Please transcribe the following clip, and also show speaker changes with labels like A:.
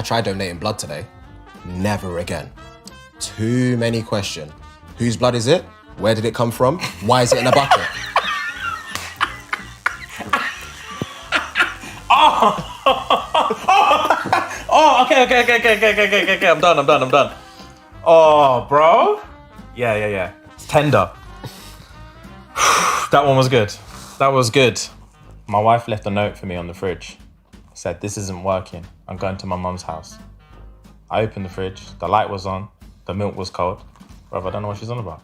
A: I tried donating blood today. Never again. Too many questions. Whose blood is it? Where did it come from? Why is it in a bucket?
B: Oh, okay. I'm done. Oh, bro. Yeah. It's tender. That one was good. My wife left a note for me on the fridge. Said, this isn't working. I'm going to my mum's house. I opened the fridge. The light was on. The milk was cold. Brother, I don't know what she's on about.